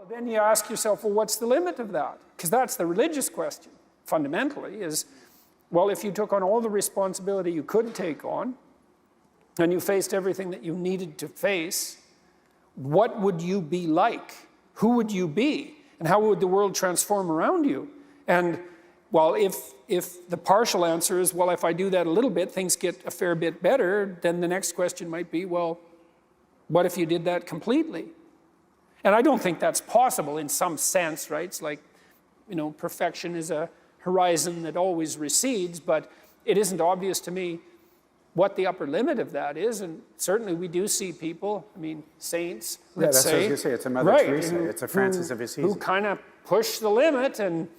then you ask yourself, well, what's the limit of that? Because that's the religious question, fundamentally, is, well, if you took on all the responsibility you could take on, and you faced everything that you needed to face, what would you be like? Who would you be? And how would the world transform around you? And, well, if the partial answer is, well, if I do that a little bit, things get a fair bit better, then the next question might be, well, what if you did that completely? And I don't think that's possible in some sense, right? It's like, perfection is a horizon that always recedes, but it isn't obvious to me what the upper limit of that is. And certainly we do see people, saints, let's say. Yeah, that's what I was going to say. It's a Mother Teresa. It's a Francis of Assisi. Who kind of push the limit, and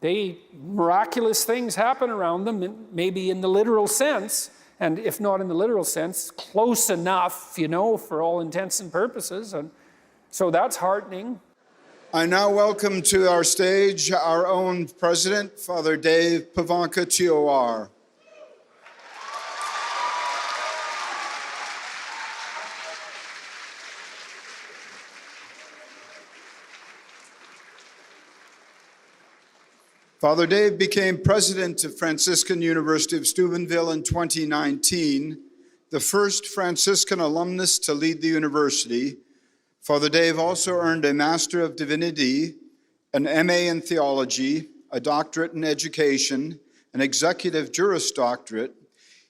miraculous things happen around them, and maybe in the literal sense, and if not in the literal sense, close enough, for all intents and purposes. And so that's heartening. I now welcome to our stage our own president, Father Dave Pavanka, TOR. Father Dave became president of Franciscan University of Steubenville in 2019, the first Franciscan alumnus to lead the university. Father Dave also earned a Master of Divinity, an MA in Theology, a doctorate in education, an executive Juris Doctorate.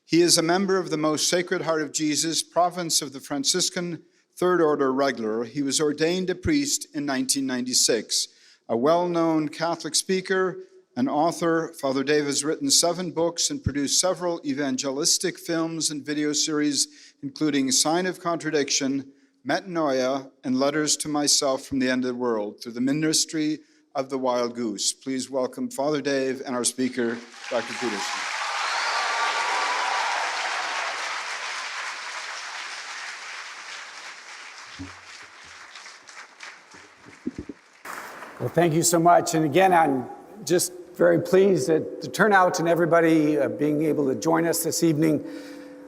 He is a member of the Most Sacred Heart of Jesus, province of the Franciscan Third Order Regular. He was ordained a priest in 1996. A well-known Catholic speaker, an author, Father Dave has written 7 books and produced several evangelistic films and video series, including Sign of Contradiction, Metanoia, and Letters to Myself from the End of the World, through the ministry of the Wild Goose. Please welcome Father Dave and our speaker, Dr. Peterson. Well, thank you so much. And again, I'm just very pleased at the turnout and everybody being able to join us this evening.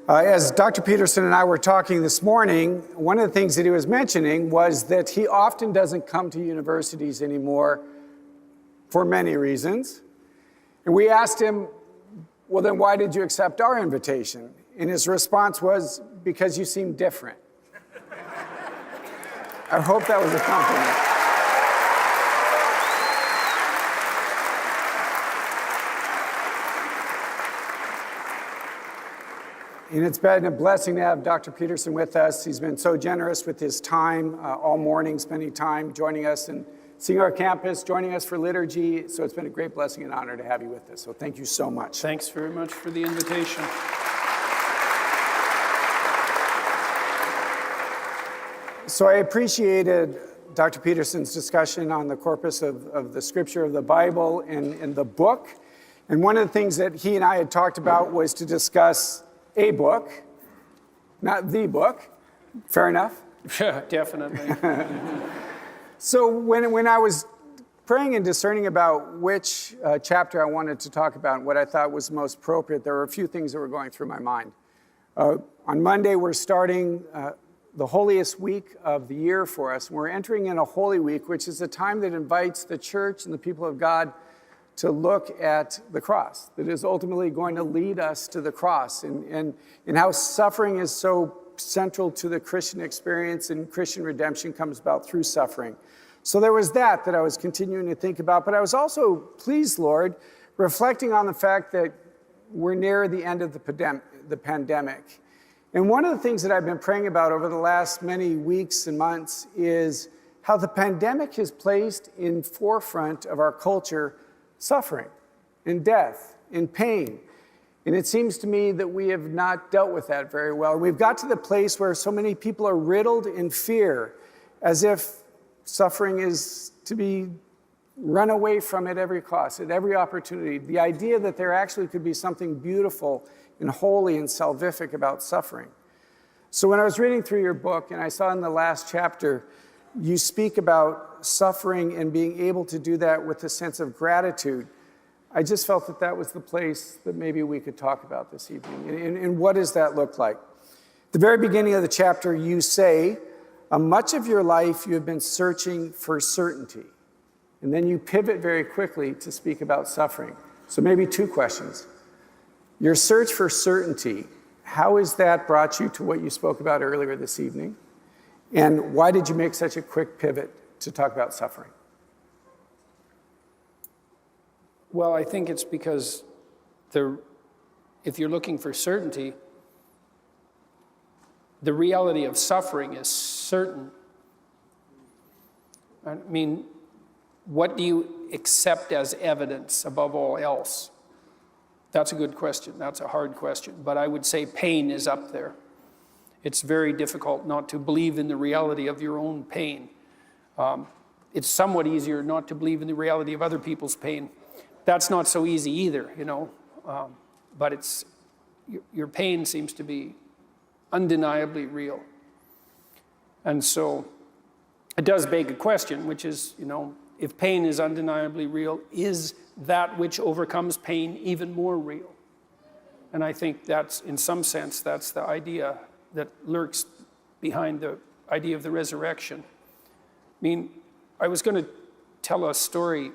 As Dr. Peterson and I were talking this morning, one of the things that he was mentioning was that he often doesn't come to universities anymore for many reasons. And we asked him, well, then why did you accept our invitation? And his response was, because you seem different. I hope that was a compliment. And it's been a blessing to have Dr. Peterson with us. He's been so generous with his time all morning, spending time joining us and seeing our campus, joining us for liturgy. So it's been a great blessing and honor to have you with us. So thank you so much. Thanks very much for the invitation. So I appreciated Dr. Peterson's discussion on the corpus of the scripture of the Bible and the book. And one of the things that he and I had talked about was to discuss a book, not the book. Fair enough? Yeah, definitely. So when I was praying and discerning about which chapter I wanted to talk about and what I thought was most appropriate, there were a few things that were going through my mind. On Monday, we're starting the holiest week of the year for us. We're entering in a Holy Week, which is a time that invites the church and the people of God to look at the cross, that is ultimately going to lead us to the cross, and how suffering is so central to the Christian experience, and Christian redemption comes about through suffering. So there was that I was continuing to think about, but I was also pleased, Lord, reflecting on the fact that we're near the end of the pandemic. And one of the things that I've been praying about over the last many weeks and months is how the pandemic has placed in forefront of our culture suffering and death and pain. And it seems to me that we have not dealt with that very well. We've got to the place where so many people are riddled in fear, as if suffering is to be run away from at every cost, at every opportunity. The idea that there actually could be something beautiful and holy and salvific about suffering. So when I was reading through your book, and I saw in the last chapter, you speak about suffering and being able to do that with a sense of gratitude. I just felt that that was the place that maybe we could talk about this evening. And what does that look like? At the very beginning of the chapter, you say, Much of your life you have been searching for certainty. And then you pivot very quickly to speak about suffering. So maybe two questions. Your search for certainty, how has that brought you to what you spoke about earlier this evening? And why did you make such a quick pivot to talk about suffering? Well, I think it's because if you're looking for certainty, the reality of suffering is certain. I mean, what do you accept as evidence above all else? That's a good question. That's a hard question. But I would say pain is up there. It's very difficult not to believe in the reality of your own pain. It's somewhat easier not to believe in the reality of other people's pain. That's not so easy either, you know. But your pain seems to be undeniably real. And so it does beg a question, which is, you know, if pain is undeniably real, is that which overcomes pain even more real? And I think that's, in some sense, that's the idea that lurks behind the idea of the resurrection. I mean, I was going to tell a story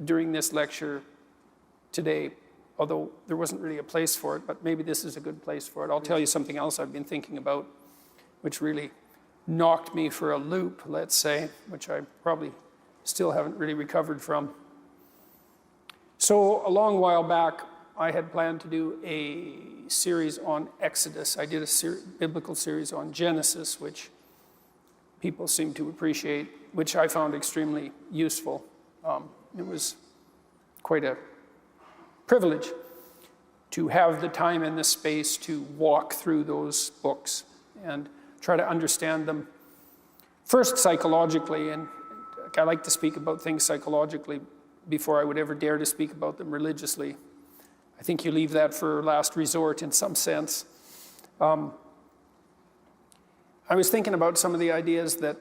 during this lecture today, although there wasn't really a place for it, but maybe this is a good place for it. I'll tell you something else I've been thinking about, which really knocked me for a loop, let's say, which I probably still haven't really recovered from. So a long while back, I had planned to do a series on Exodus. I did a biblical series on Genesis, which people seem to appreciate, which I found extremely useful. It was quite a privilege to have the time and the space to walk through those books and try to understand them, first psychologically, and I like to speak about things psychologically before I would ever dare to speak about them religiously. I think you leave that for last resort in some sense. I was thinking about some of the ideas that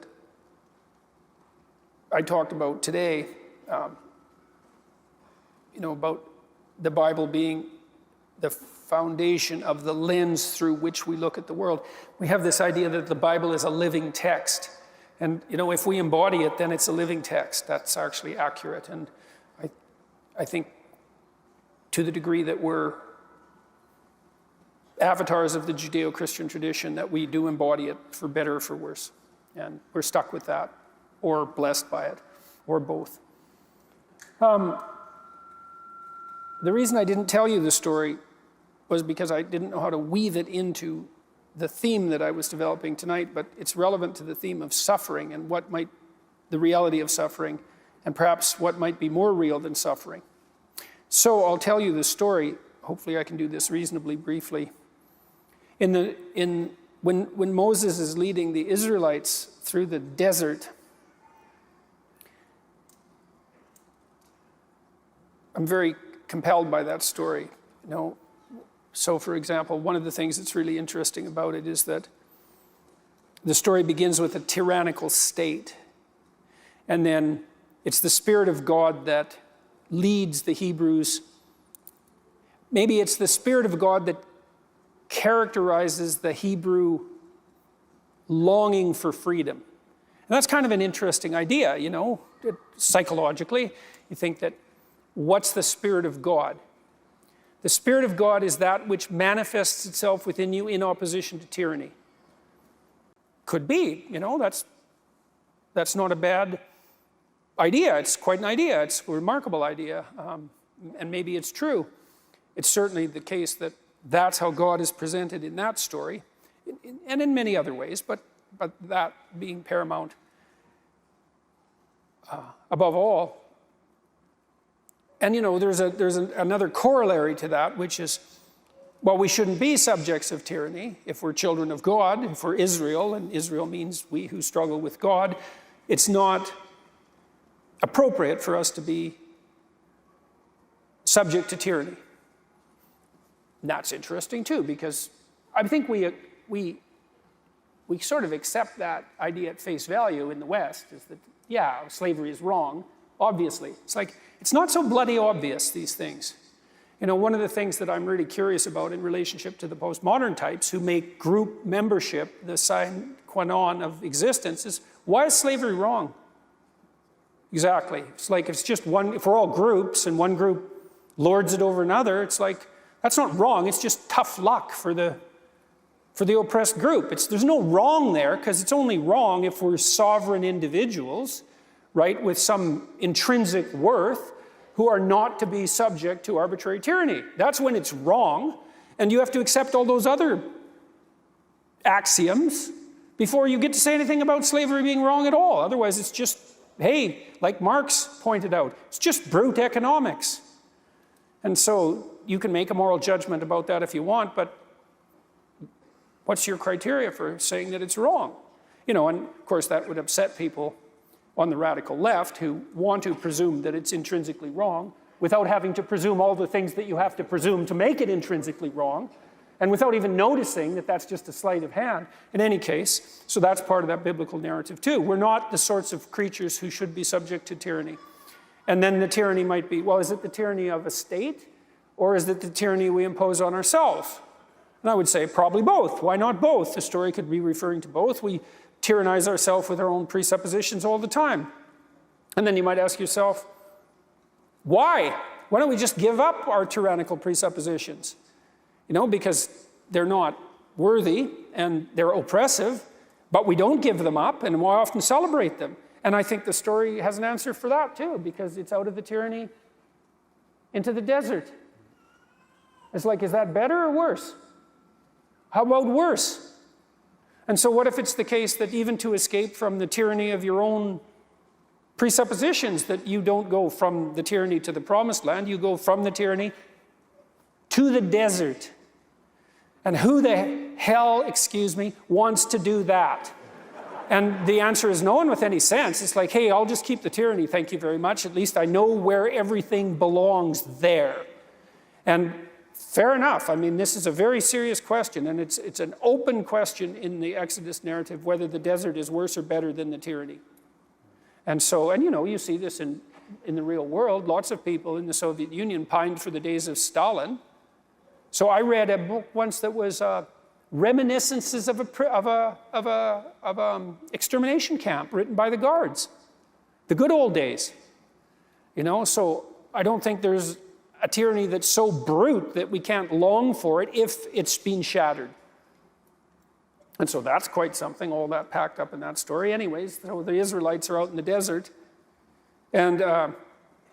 I talked about today, you know, about the Bible being the foundation of the lens through which we look at the world. We have this idea that the Bible is a living text. And, you know, if we embody it, then it's a living text. That's actually accurate. And I think to the degree that we're avatars of the Judeo-Christian tradition, that we do embody it for better or for worse. And we're stuck with that, or blessed by it, or both. The reason I didn't tell you the story was because I didn't know how to weave it into the theme that I was developing tonight, but it's relevant to the theme of suffering and the reality of suffering, and perhaps what might be more real than suffering. So I'll tell you the story. Hopefully I can do this reasonably briefly. When Moses is leading the Israelites through the desert, I'm very compelled by that story. You know, so for example, one of the things that's really interesting about it is that the story begins with a tyrannical state, and then it's the Spirit of God that leads the Hebrews. Maybe it's the Spirit of God that characterizes the Hebrew longing for freedom. And that's kind of an interesting idea, you know, psychologically. You think that, what's the Spirit of God? The Spirit of God is that which manifests itself within you in opposition to tyranny. Could be, you know, that's not a bad idea. It's quite an idea. It's a remarkable idea. And maybe it's true. It's certainly the case that that's how God is presented in that story, and in many other ways, but that being paramount above all. And you know, there's another corollary to that, which is, well, we shouldn't be subjects of tyranny if we're children of God, if we're Israel, and Israel means we who struggle with God. It's not appropriate for us to be subject to tyranny. And that's interesting too, because I think we sort of accept that idea at face value in the West, is that, yeah, slavery is wrong, obviously. It's like, it's not so bloody obvious, these things. You know, one of the things that I'm really curious about in relationship to the postmodern types who make group membership the sine qua non of existence is, why is slavery wrong? Exactly. It's like if it's just one, if we're all groups and one group lords it over another, it's like, that's not wrong, it's just tough luck for the oppressed group. There's no wrong there, because it's only wrong if we're sovereign individuals, right, with some intrinsic worth, who are not to be subject to arbitrary tyranny. That's when it's wrong, and you have to accept all those other axioms before you get to say anything about slavery being wrong at all. Otherwise, it's just, hey, like Marx pointed out, it's just brute economics. And so you can make a moral judgment about that if you want, but what's your criteria for saying that it's wrong? And of course that would upset people on the radical left who want to presume that it's intrinsically wrong without having to presume all the things that you have to presume to make it intrinsically wrong, and without even noticing that that's just a sleight of hand. In any case, so that's part of that biblical narrative too. We're not the sorts of creatures who should be subject to tyranny. And then the tyranny might be, well, is it the tyranny of a state, or is it the tyranny we impose on ourselves? And I would say probably both. Why not both? The story could be referring to both. We tyrannize ourselves with our own presuppositions all the time. And then you might ask yourself, why? Why don't we just give up our tyrannical presuppositions? Because they're not worthy and they're oppressive, but we don't give them up, and we often celebrate them. And I think the story has an answer for that too, because it's out of the tyranny into the desert. It's like, is that better or worse? How about worse? And so what if it's the case that even to escape from the tyranny of your own presuppositions, that you don't go from the tyranny to the promised land, you go from the tyranny to the desert? And who the hell, wants to do that? And the answer is no one with any sense. It's like, hey, I'll just keep the tyranny, thank you very much. At least I know where everything belongs there. And fair enough. I mean, this is a very serious question, and it's an open question in the Exodus narrative whether the desert is worse or better than the tyranny. And so, you see this in the real world. Lots of people in the Soviet Union pined for the days of Stalin. So I read a book once that was reminiscences of a extermination camp written by the guards, the good old days. So I don't think there's a tyranny that's so brute that we can't long for it if it's been shattered. And so that's quite something, all that packed up in that story. Anyways, so the Israelites are out in the desert, and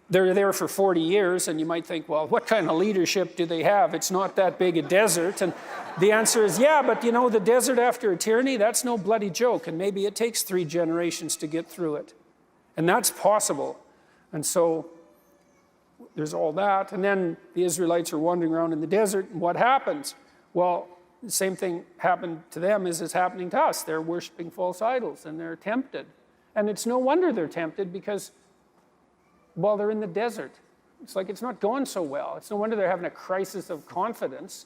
they're there for 40 years, and you might think, well, what kind of leadership do they have? It's not that big a desert. And the answer is, yeah, but the desert after a tyranny, that's no bloody joke, and maybe it takes 3 generations to get through it. And that's possible. And so there's all that. And then the Israelites are wandering around in the desert, and what happens? Well, the same thing happened to them as is happening to us. They're worshiping false idols, and they're tempted. And it's no wonder they're tempted, because, well, they're in the desert. It's like it's not going so well. It's no wonder they're having a crisis of confidence,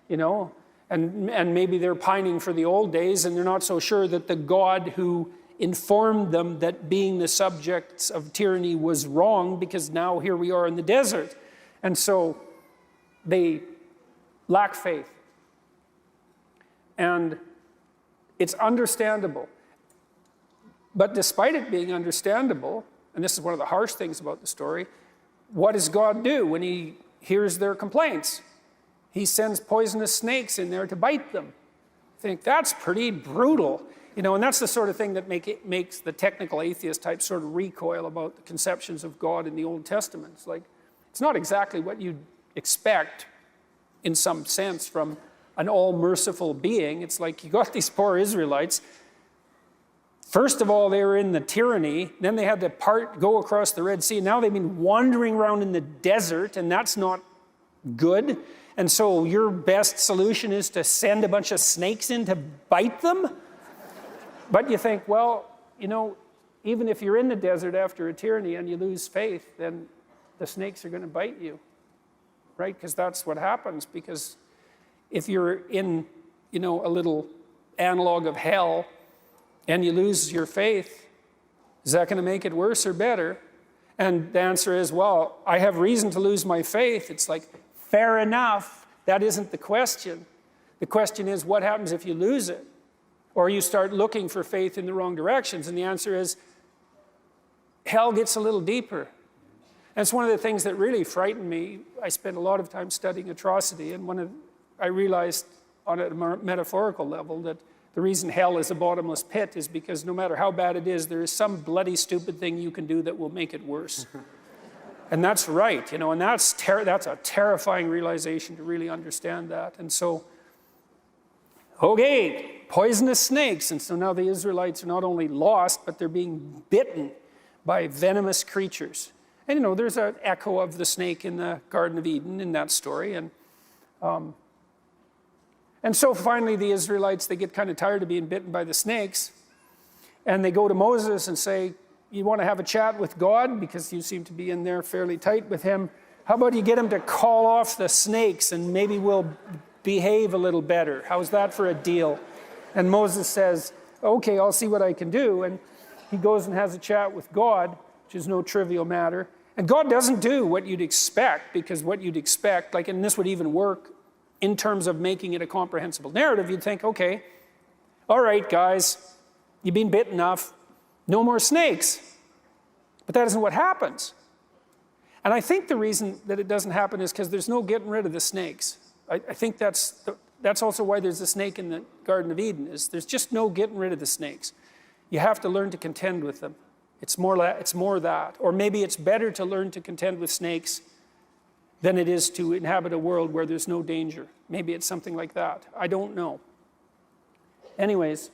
and maybe they're pining for the old days, and they're not so sure that the God who informed them that being the subjects of tyranny was wrong, because now here we are in the desert. And so they lack faith. And it's understandable. But despite it being understandable, and this is one of the harsh things about the story, what does God do when he hears their complaints? He sends poisonous snakes in there to bite them. I think that's pretty brutal. And that's the sort of thing that makes the technical atheist type sort of recoil about the conceptions of God in the Old Testament. It's like, it's not exactly what you'd expect in some sense from an all-merciful being. It's like you got these poor Israelites. First of all, they were in the tyranny. Then they had to go across the Red Sea. Now they've been wandering around in the desert, and that's not good. And so your best solution is to send a bunch of snakes in to bite them? But you think, well, even if you're in the desert after a tyranny and you lose faith, then the snakes are going to bite you, right? Because that's what happens. Because if you're in, a little analog of hell and you lose your faith, is that going to make it worse or better? And the answer is, well, I have reason to lose my faith. It's like, fair enough. That isn't the question. The question is, what happens if you lose it? or you start looking for faith in the wrong directions. And the answer is, hell gets a little deeper. And it's one of the things that really frightened me. I spent a lot of time studying atrocity, and I realized on a metaphorical level that the reason hell is a bottomless pit is because no matter how bad it is, there is some bloody stupid thing you can do that will make it worse. And that's right, and that's a terrifying realization to really understand that. And so, okay, poisonous snakes. And so now the Israelites are not only lost, but they're being bitten by venomous creatures. And there's an echo of the snake in the Garden of Eden in that story. And so finally the Israelites, they get kind of tired of being bitten by the snakes. And they go to Moses and say, you want to have a chat with God because you seem to be in there fairly tight with him. How about you get him to call off the snakes and maybe we'll behave a little better. How's that for a deal? And Moses says, okay, I'll see what I can do. And he goes and has a chat with God, which is no trivial matter. And God doesn't do what you'd expect, because what you'd expect, and this would even work in terms of making it a comprehensible narrative, you'd think, okay, all right, guys, you've been bit enough, no more snakes. But that isn't what happens. And I think the reason that it doesn't happen is because there's no getting rid of the snakes. I think that's also why there's a snake in the Garden of Eden, is there's just no getting rid of the snakes. You have to learn to contend with them. It's more that. Or maybe it's better to learn to contend with snakes than it is to inhabit a world where there's no danger. Maybe it's something like that. I don't know. Anyways,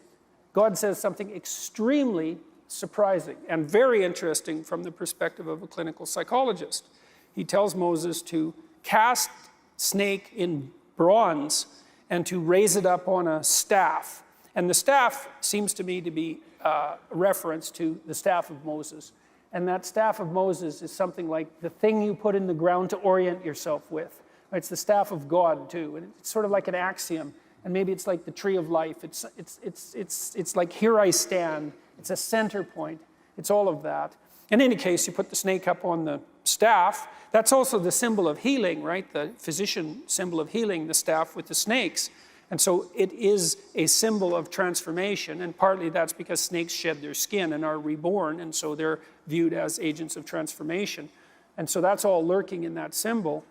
God says something extremely surprising and very interesting from the perspective of a clinical psychologist. He tells Moses to cast snake in bronze and to raise it up on a staff. And the staff seems to me to be a reference to the staff of Moses. And that staff of Moses is something like the thing you put in the ground to orient yourself with. It's the staff of God too, and it's sort of like an axiom. And maybe it's like the tree of life. It's like, here I stand. It's a center point. It's all of that. In any case, you put the snake up on the staff. That's also the symbol of healing, right? The physician symbol of healing, the staff with the snakes. And so it is a symbol of transformation, and partly that's because snakes shed their skin and are reborn, and so they're viewed as agents of transformation. And so that's all lurking in that symbol.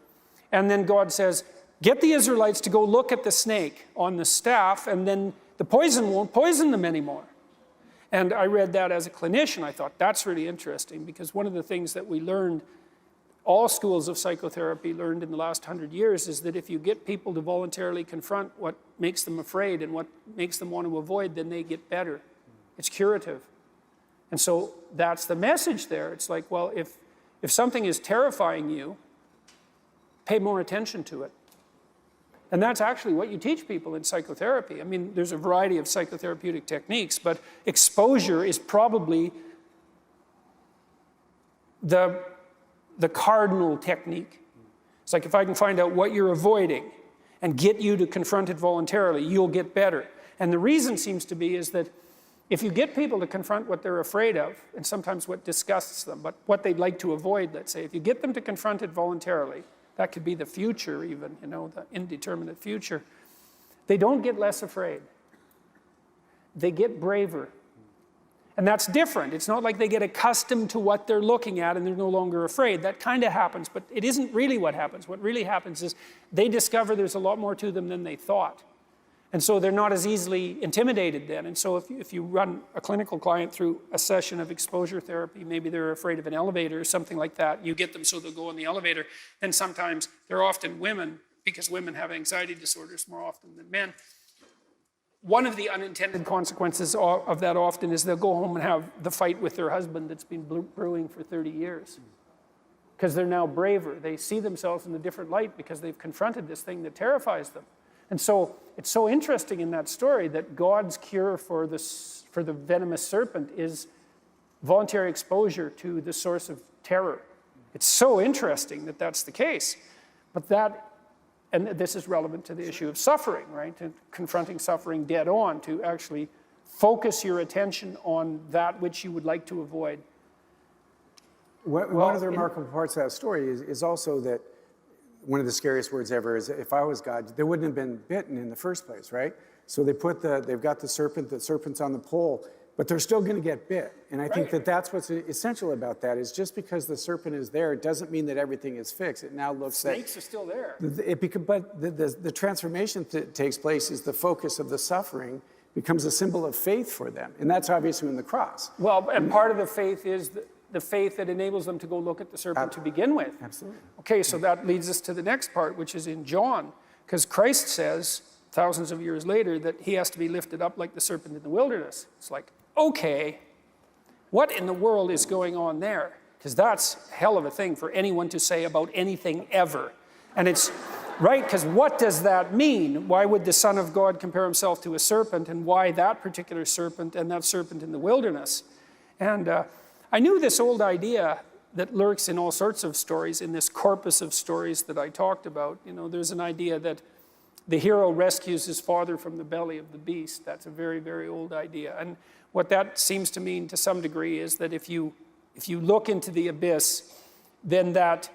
And then God says, get the Israelites to go look at the snake on the staff, and then the poison won't poison them anymore. And I read that as a clinician. I thought, that's really interesting, because one of the things that we learned, all schools of psychotherapy learned in the last 100 years, is that if you get people to voluntarily confront what makes them afraid and what makes them want to avoid, then they get better. It's curative. And so that's the message there. It's like, well, if something is terrifying you, pay more attention to it. And that's actually what you teach people in psychotherapy. I mean, there's a variety of psychotherapeutic techniques, but exposure is probably the cardinal technique. It's like, if I can find out what you're avoiding and get you to confront it voluntarily, you'll get better. And the reason seems to be is that if you get people to confront what they're afraid of, and sometimes what disgusts them, but what they'd like to avoid, let's say, if you get them to confront it voluntarily, that could be the future even, the indeterminate future, they don't get less afraid. They get braver. And that's different. It's not like they get accustomed to what they're looking at and they're no longer afraid. That kind of happens, but it isn't really what happens. What really happens is they discover there's a lot more to them than they thought. And so they're not as easily intimidated then. And so if you run a clinical client through a session of exposure therapy, maybe they're afraid of an elevator or something like that, you get them so they'll go in the elevator, then sometimes they're often women, because women have anxiety disorders more often than men. One of the unintended consequences of that often is they'll go home and have the fight with their husband that's been brewing for 30 years. Because they're now braver. They see themselves in a different light because they've confronted this thing that terrifies them. And so it's so interesting in that story that God's cure for the venomous serpent is voluntary exposure to the source of terror. It's so interesting that that's the case. But and this is relevant to the issue of suffering, right? To confronting suffering dead on, to actually focus your attention on that which you would like to avoid. One of the remarkable parts of that story is also that one of the scariest words ever is, if I was God, they wouldn't have been bitten in the first place, right? So they've got the serpent's on the pole, but they're still going to get bit. And I think that's what's essential about that, is just because the serpent is there, it doesn't mean that everything is fixed. It now looks like... Snakes are still there. But the transformation that takes place is the focus of the suffering becomes a symbol of faith for them. And that's obviously in the cross. Well, and part of the faith is the faith that enables them to go look at the serpent to begin with. Absolutely. Okay, so that leads us to the next part, which is in John, because Christ says, thousands of years later, that he has to be lifted up like the serpent in the wilderness. It's like, okay, what in the world is going on there? Because that's a hell of a thing for anyone to say about anything ever. And it's right, because what does that mean? Why would the Son of God compare himself to a serpent, and why that particular serpent and that serpent in the wilderness? And I knew this old idea that lurks in all sorts of stories, in this corpus of stories that I talked about. You know, there's an idea that the hero rescues his father from the belly of the beast. That's a very, very old idea. And what that seems to mean to some degree is that if you look into the abyss, then that,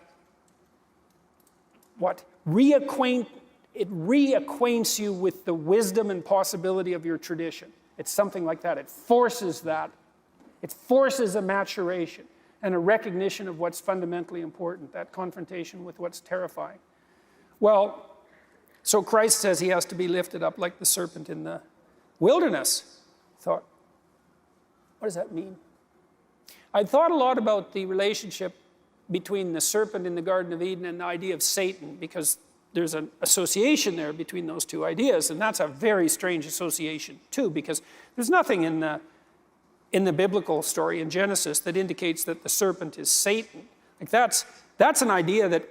it reacquaints you with the wisdom and possibility of your tradition. It's something like that. It forces that. It forces a maturation and a recognition of what's fundamentally important, that confrontation with what's terrifying. Well, so Christ says he has to be lifted up like the serpent in the wilderness. I thought, what does that mean? I thought a lot about the relationship between the serpent in the Garden of Eden and the idea of Satan, because there's an association there between those two ideas, and that's a very strange association too, because there's nothing in the biblical story in Genesis that indicates that the serpent is Satan. Like that's an idea that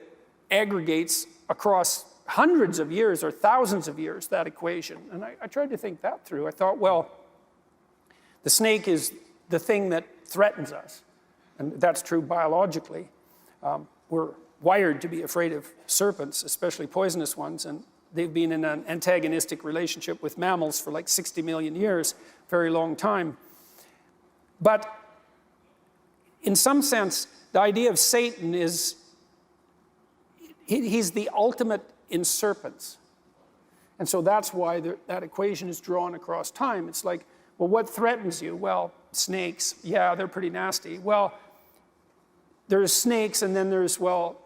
aggregates across hundreds of years or thousands of years, that equation. And I tried to think that through. I thought, well, the snake is the thing that threatens us. And that's true biologically. We're wired to be afraid of serpents, especially poisonous ones, and they've been in an antagonistic relationship with mammals for like 60 million years, very long time. But in some sense, the idea of Satan is, he's the ultimate in serpents. And so that's why that equation is drawn across time. It's like, well, what threatens you? Well, snakes. Yeah, they're pretty nasty. Well, there's snakes, and then there's, well,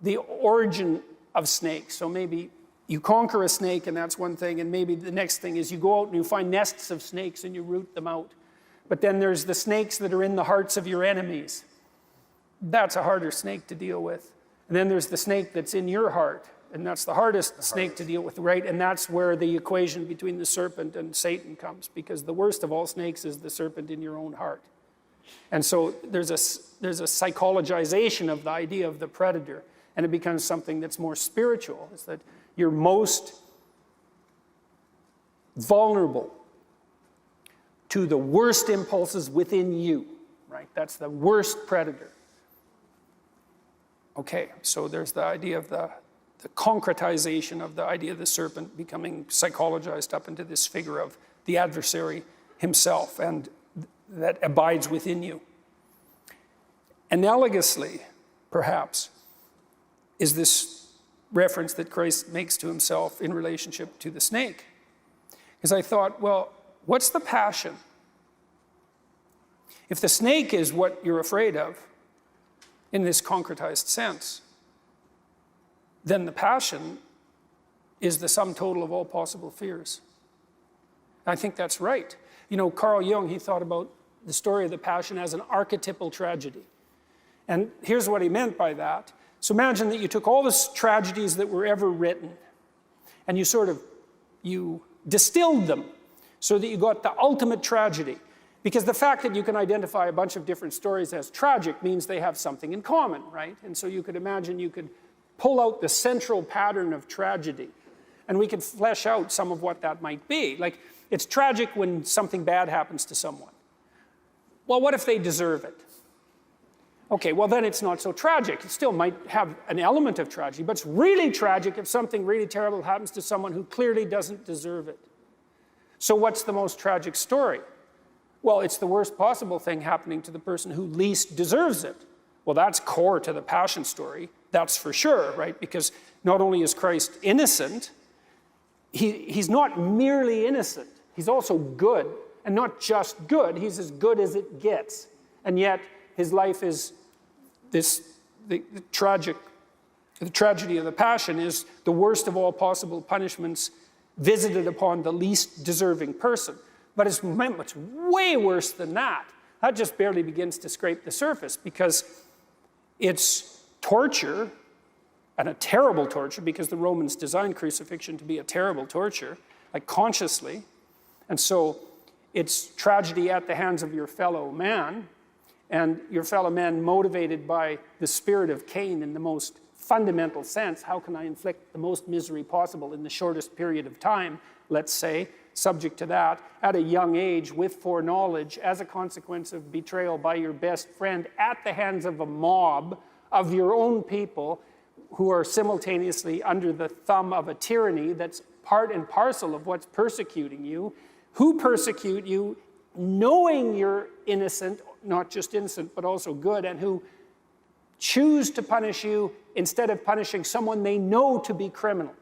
the origin of snakes. So maybe you conquer a snake, and that's one thing, and maybe the next thing is you go out and you find nests of snakes and you root them out. But then there's the snakes that are in the hearts of your enemies. That's a harder snake to deal with. And then there's the snake that's in your heart, and that's the hardest snake to deal with, right? And that's where the equation between the serpent and Satan comes, because the worst of all snakes is the serpent in your own heart. And so there's a psychologization of the idea of the predator, and it becomes something that's more spiritual. It's that you're most vulnerable to the worst impulses within you, right? That's the worst predator. Okay, so there's the idea of the concretization of the idea of the serpent becoming psychologized up into this figure of the adversary himself, and that abides within you. Analogously, perhaps, is this reference that Christ makes to himself in relationship to the snake. Because I thought, well, what's the passion? If the snake is what you're afraid of, in this concretized sense, then the passion is the sum total of all possible fears. I think that's right. You know, Carl Jung, he thought about the story of the Passion as an archetypal tragedy. And here's what he meant by that. So imagine that you took all the tragedies that were ever written, and you distilled them so that you got the ultimate tragedy. Because the fact that you can identify a bunch of different stories as tragic means they have something in common, right? And so you could imagine you could pull out the central pattern of tragedy, and we could flesh out some of what that might be. Like, it's tragic when something bad happens to someone. Well, what if they deserve it? Okay, well then it's not so tragic. It still might have an element of tragedy, but it's really tragic if something really terrible happens to someone who clearly doesn't deserve it. So what's the most tragic story? Well, it's the worst possible thing happening to the person who least deserves it. Well, that's core to the Passion story, that's for sure, right? Because not only is Christ innocent, he's not merely innocent. He's also good, and not just good. He's as good as it gets. And yet his life is the tragedy of the Passion is the worst of all possible punishments visited upon the least deserving person. But it's way worse than that. That just barely begins to scrape the surface, because it's torture, and a terrible torture, because the Romans designed crucifixion to be a terrible torture, like consciously. And so it's tragedy at the hands of your fellow man, and your fellow man motivated by the spirit of Cain in the most fundamental sense. How can I inflict the most misery possible in the shortest period of time, let's say, subject to that, at a young age, with foreknowledge, as a consequence of betrayal by your best friend at the hands of a mob of your own people who are simultaneously under the thumb of a tyranny that's part and parcel of what's persecuting you, who persecute you knowing you're innocent, not just innocent, but also good, and who choose to punish you instead of punishing someone they know to be criminal.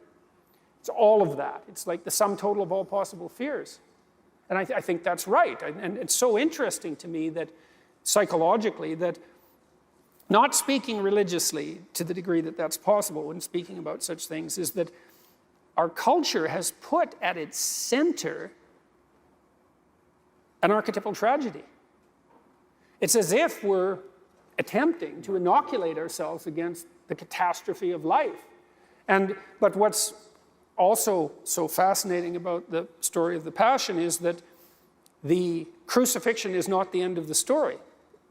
It's all of that. It's like the sum total of all possible fears. And I think that's right. And it's so interesting to me that psychologically, that not speaking religiously to the degree that that's possible when speaking about such things, is that our culture has put at its center an archetypal tragedy. It's as if we're attempting to inoculate ourselves against the catastrophe of life. But what's also so fascinating about the story of the Passion is that the crucifixion is not the end of the story.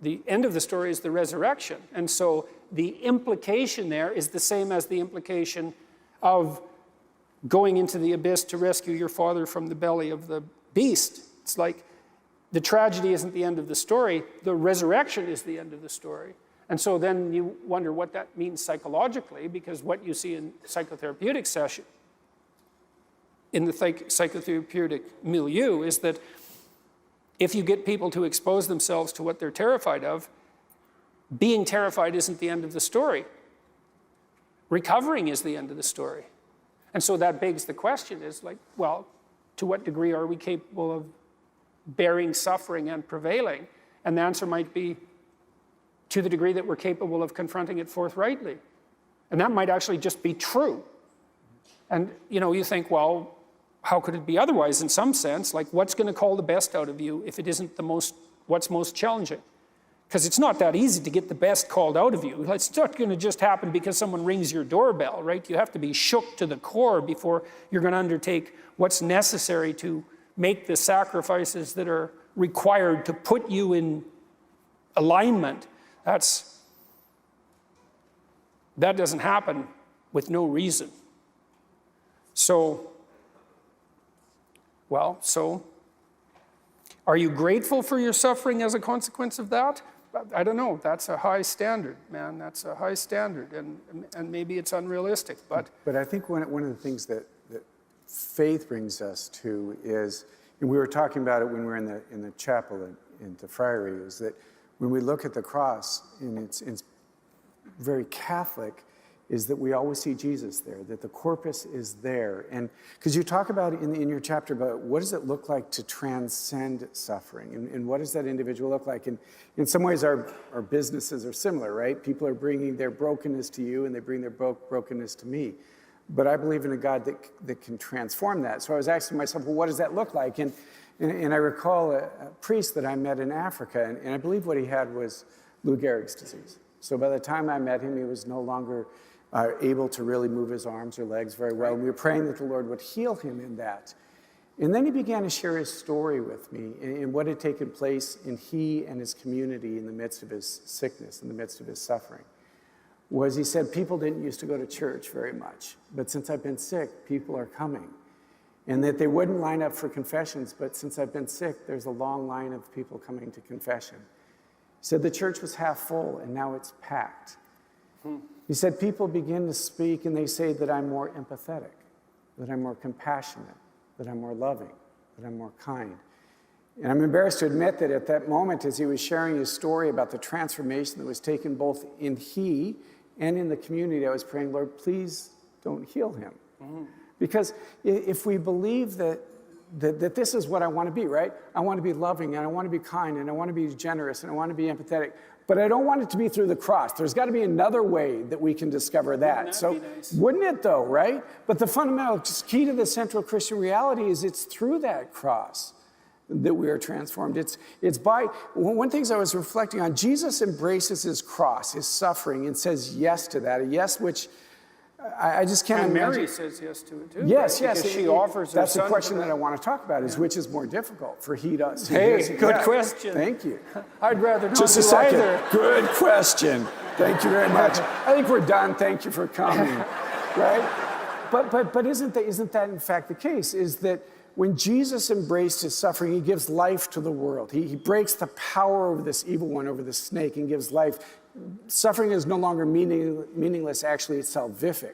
The end of the story is the resurrection. And so the implication there is the same as the implication of going into the abyss to rescue your father from the belly of the beast. It's like the tragedy isn't the end of the story, the resurrection is the end of the story. And so then you wonder what that means psychologically, because what you see in psychotherapeutic session, in the psychotherapeutic milieu, is that if you get people to expose themselves to what they're terrified of, being terrified isn't the end of the story. Recovering is the end of the story. And so that begs the question is like, well, to what degree are we capable of bearing suffering and prevailing? And the answer might be to the degree that we're capable of confronting it forthrightly. And that might actually just be true. And you think, well, how could it be otherwise in some sense? Like, what's going to call the best out of you if it isn't what's most challenging? Because it's not that easy to get the best called out of you. It's not going to just happen because someone rings your doorbell, right? You have to be shook to the core before you're going to undertake what's necessary to make the sacrifices that are required to put you in alignment. That doesn't happen with no reason. So are you grateful for your suffering as a consequence of that? I don't know. That's a high standard, man. That's a high standard, and maybe it's unrealistic. But I think one of the things that faith brings us to is, and we were talking about it when we were in the chapel in the friary, is that when we look at the cross, and it's very Catholic, is that we always see Jesus there, that the corpus is there. And because you talk about in your chapter about what does it look like to transcend suffering, and what does that individual look like? And in some ways our businesses are similar, right? People are bringing their brokenness to you and they bring their brokenness to me. But I believe in a God that can transform that. So I was asking myself, well, what does that look like? And I recall a priest that I met in Africa, and I believe what he had was Lou Gehrig's disease. So by the time I met him, he was no longer able to really move his arms or legs very well. And we were praying that the Lord would heal him in that. And then he began to share his story with me and what had taken place in he and his community in the midst of his sickness, in the midst of his suffering. He said, people didn't used to go to church very much, but since I've been sick, people are coming. And that they wouldn't line up for confessions, but since I've been sick, there's a long line of people coming to confession. He said the church was half full, and now it's packed. He said people begin to speak, and they say that I'm more empathetic, that I'm more compassionate, that I'm more loving, that I'm more kind. And I'm embarrassed to admit that at that moment, as he was sharing his story about the transformation that was taken both in he and in the community, I was praying, Lord, please don't heal him. Because if we believe that this is what I want to be, right? I want to be loving, and I want to be kind, and I want to be generous, and I want to be empathetic. But I don't want it to be through the cross. There's got to be another way that we can discover that. So, wouldn't it though, right? But the fundamental key to the central Christian reality is it's through that cross that we are transformed. It's by, one thing I was reflecting on, Jesus embraces his cross, his suffering, and says yes to that, a yes which I just can't and imagine. Mary says yes to it too. Yes, right? yes. Because she offers her That's the son question to that I want to talk about, is which is more difficult for he does. Hey, good question. Thank you. I'd rather not Just a do second. either. Good question. Thank you very much. I think we're done. Thank you for coming. Right? But isn't that in fact the case? Is that when Jesus embraced his suffering, he gives life to the world. He breaks the power over this evil one, over the snake, and gives life. Suffering is no longer meaningless. Actually, it's salvific.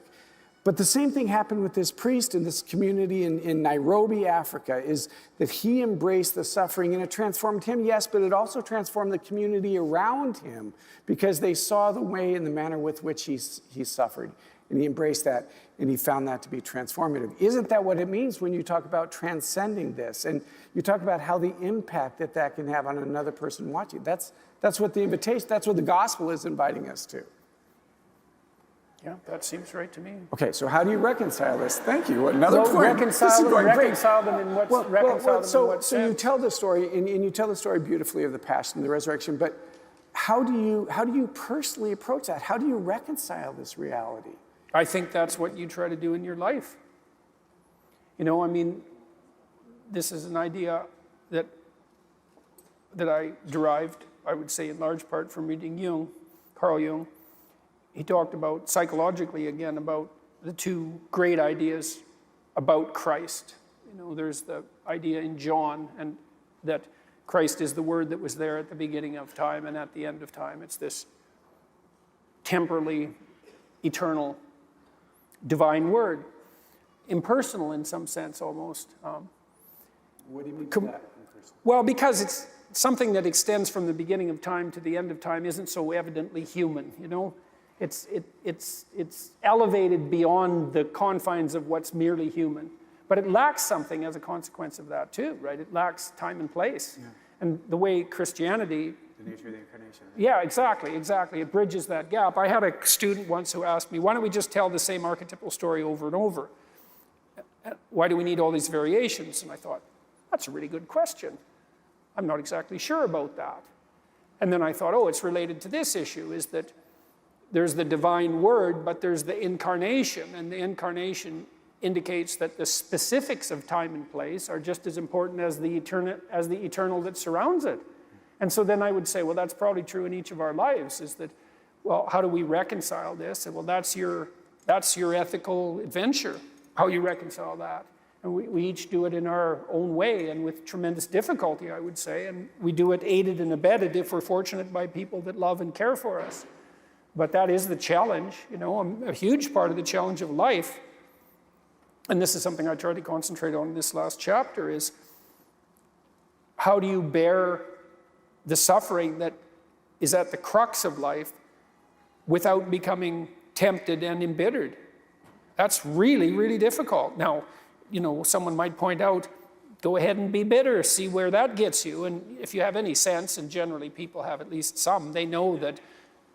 But the same thing happened with this priest in this community in Nairobi, Africa, is that he embraced the suffering, and it transformed him, yes, but it also transformed the community around him, because they saw the way and the manner with which he suffered. And he embraced that, and he found that to be transformative. Isn't that what it means when you talk about transcending this? And you talk about how the impact that can have on another person watching. That's what the invitation, that's what the gospel is inviting us to. Yeah, that seems right to me. Okay, so how do you reconcile this? Thank you. Another point. Reconcile them in what's So you tell the story, and you tell the story beautifully of the passion and the resurrection, but how do you personally approach that? How do you reconcile this reality? I think that's what you try to do in your life. You know, I mean, this is an idea that I derived, I would say, in large part from reading Carl Jung. He talked about, psychologically again, about the two great ideas about Christ. You know, there's the idea in John, and that Christ is the Word that was there at the beginning of time and at the end of time. It's this temporally eternal divine Word, impersonal in some sense almost. What do you mean by that? Well, because it's something that extends from the beginning of time to the end of time isn't so evidently human, you know? It's elevated beyond the confines of what's merely human. But it lacks something as a consequence of that too, right? It lacks time and place. Yeah. And the way Christianity... The nature of the incarnation. Yeah, exactly. It bridges that gap. I had a student once who asked me, why don't we just tell the same archetypal story over and over? Why do we need all these variations? And I thought, that's a really good question. I'm not exactly sure about that. And then I thought, oh, it's related to this issue, is that there's the divine Word, but there's the incarnation, and the incarnation indicates that the specifics of time and place are just as important as the eternal that surrounds it. And so then I would say, well, that's probably true in each of our lives, is that, well, how do we reconcile this? And well, that's your ethical adventure, how you reconcile that. And we each do it in our own way and with tremendous difficulty, I would say, and we do it aided and abetted if we're fortunate by people that love and care for us. But that is the challenge, you know, a huge part of the challenge of life. And this is something I tried to concentrate on in this last chapter, is how do you bear the suffering that is at the crux of life without becoming tempted and embittered? That's really, really difficult. Now, you know, someone might point out, go ahead and be bitter, see where that gets you. And if you have any sense, and generally people have at least some, they know that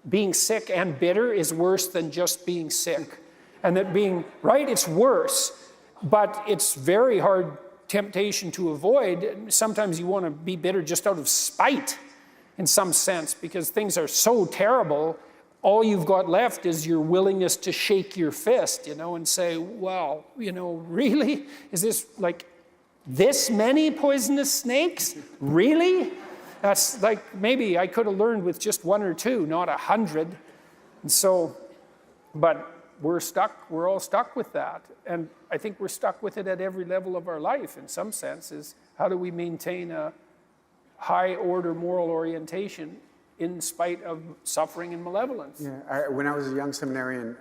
being sick and bitter is worse than just being sick. And that being, right, it's worse, but it's very hard temptation to avoid. Sometimes you want to be bitter just out of spite in some sense, because things are so terrible, all you've got left is your willingness to shake your fist, you know, and say, wow, you know, really? Is this like this many poisonous snakes? Really? That's like, maybe I could have learned with just one or two, not 100. And so, but we're all stuck with that. And I think we're stuck with it at every level of our life in some sense, is how do we maintain a high order moral orientation in spite of suffering and malevolence? Yeah, when I was a young seminarian,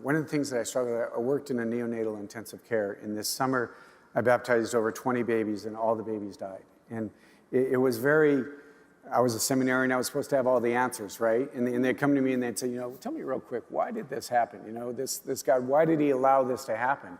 one of the things that I struggled with, I worked in a neonatal intensive care. In this summer, I baptized over 20 babies, and all the babies died. And it was very, I was a seminarian, I was supposed to have all the answers, right? And they'd come to me and they'd say, you know, tell me real quick, why did this happen? You know, this God, why did he allow this to happen?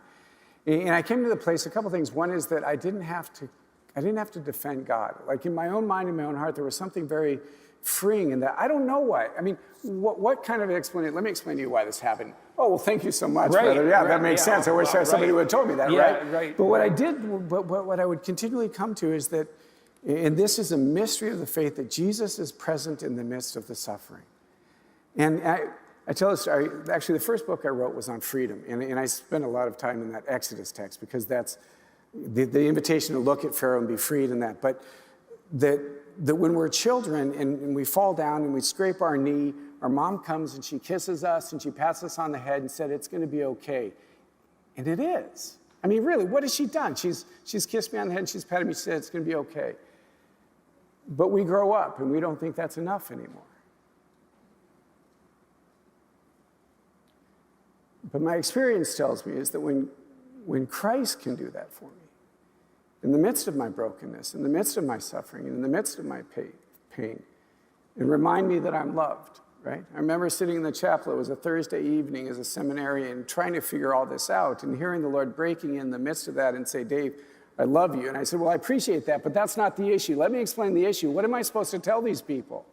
And I came to the place, a couple things. One is that I didn't have to defend God. Like in my own mind, in my own heart, there was something very freeing in that. I don't know why. I mean, what kind of explanation? Let me explain to you why this happened. Oh, well, thank you so much, brother. Yeah, that makes sense. I wish somebody would have told me that, right? But what I did, but what I would continually come to is that, and this is a mystery of the faith, that Jesus is present in the midst of the suffering. And I tell a story. Actually, the first book I wrote was on freedom, and I spent a lot of time in that Exodus text because that's the invitation to look at Pharaoh and be freed in that. But that when we're children and we fall down and we scrape our knee, our mom comes and she kisses us and she pats us on the head and said, "It's going to be okay." And it is. I mean, really, what has she done? She's kissed me on the head and she's patted me. She said, "It's going to be okay." But we grow up and we don't think that's enough anymore. But my experience tells me is that when Christ can do that for me, in the midst of my brokenness, in the midst of my suffering, in the midst of my pain, and remind me that I'm loved, right? I remember sitting in the chapel, it was a Thursday evening as a seminarian, trying to figure all this out and hearing the Lord breaking in the midst of that and say, "Dave, I love you." And I said, "Well, I appreciate that, but that's not the issue. Let me explain the issue. What am I supposed to tell these people?"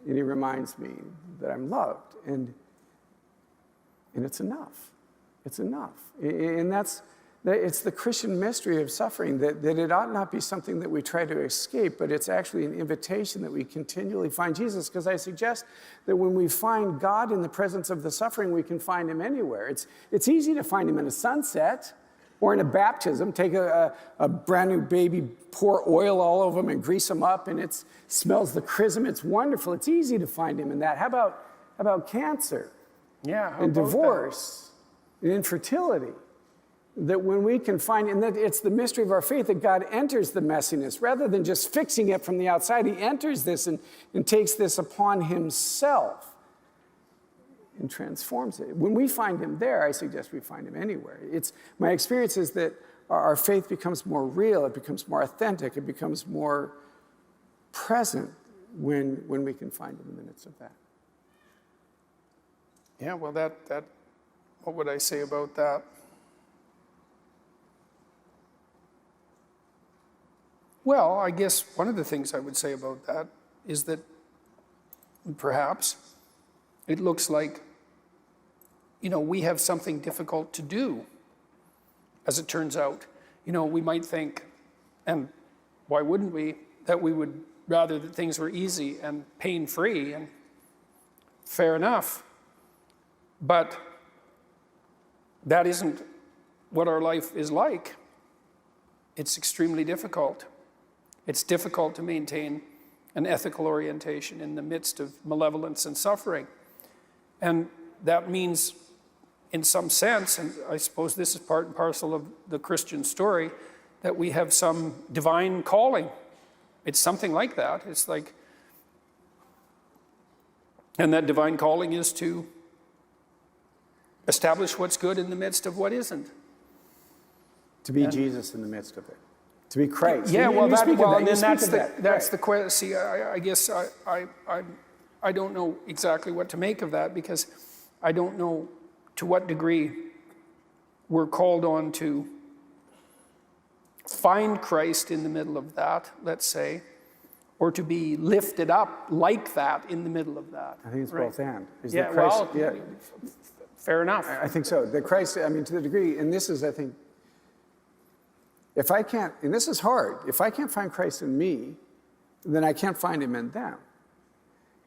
And he reminds me that I'm loved, and it's enough. It's enough. And it's the Christian mystery of suffering, that it ought not be something that we try to escape, but it's actually an invitation that we continually find Jesus, because I suggest that when we find God in the presence of the suffering, we can find him anywhere. It's easy to find him in a sunset or in a baptism. Take a brand new baby, pour oil all over him and grease him up, and it smells the chrism. It's wonderful. It's easy to find him in that. How about cancer? Yeah, And divorce, and infertility. That when we can find, and that it's the mystery of our faith, that God enters the messiness rather than just fixing it from the outside. He enters this and takes this upon himself and transforms it. When we find him there, I suggest we find him anywhere. My experience is that our faith becomes more real, it becomes more authentic, it becomes more present when we can find him in the midst of that. Yeah, well, that what would I say about that? Well, I guess one of the things I would say about that is that perhaps it looks like, we have something difficult to do, as it turns out. We might think, and why wouldn't we, that we would rather that things were easy and pain-free, and fair enough. But that isn't what our life is like. It's extremely difficult. It's difficult to maintain an ethical orientation in the midst of malevolence and suffering. And that means, in some sense, and I suppose this is part and parcel of the Christian story, that we have some divine calling. It's something like that. It's like, and that divine calling is to establish what's good in the midst of what isn't. To be Jesus in the midst of it. To be Christ. Yeah, that's the the question. See, I guess I don't know exactly what to make of that, because I don't know to what degree we're called on to find Christ in the middle of that, let's say, or to be lifted up like that in the middle of that. I think it's both and. Fair enough. I think so. The Christ, to the degree, and this is, I think, if I can't, and this is hard, if I can't find Christ in me, then I can't find him in them.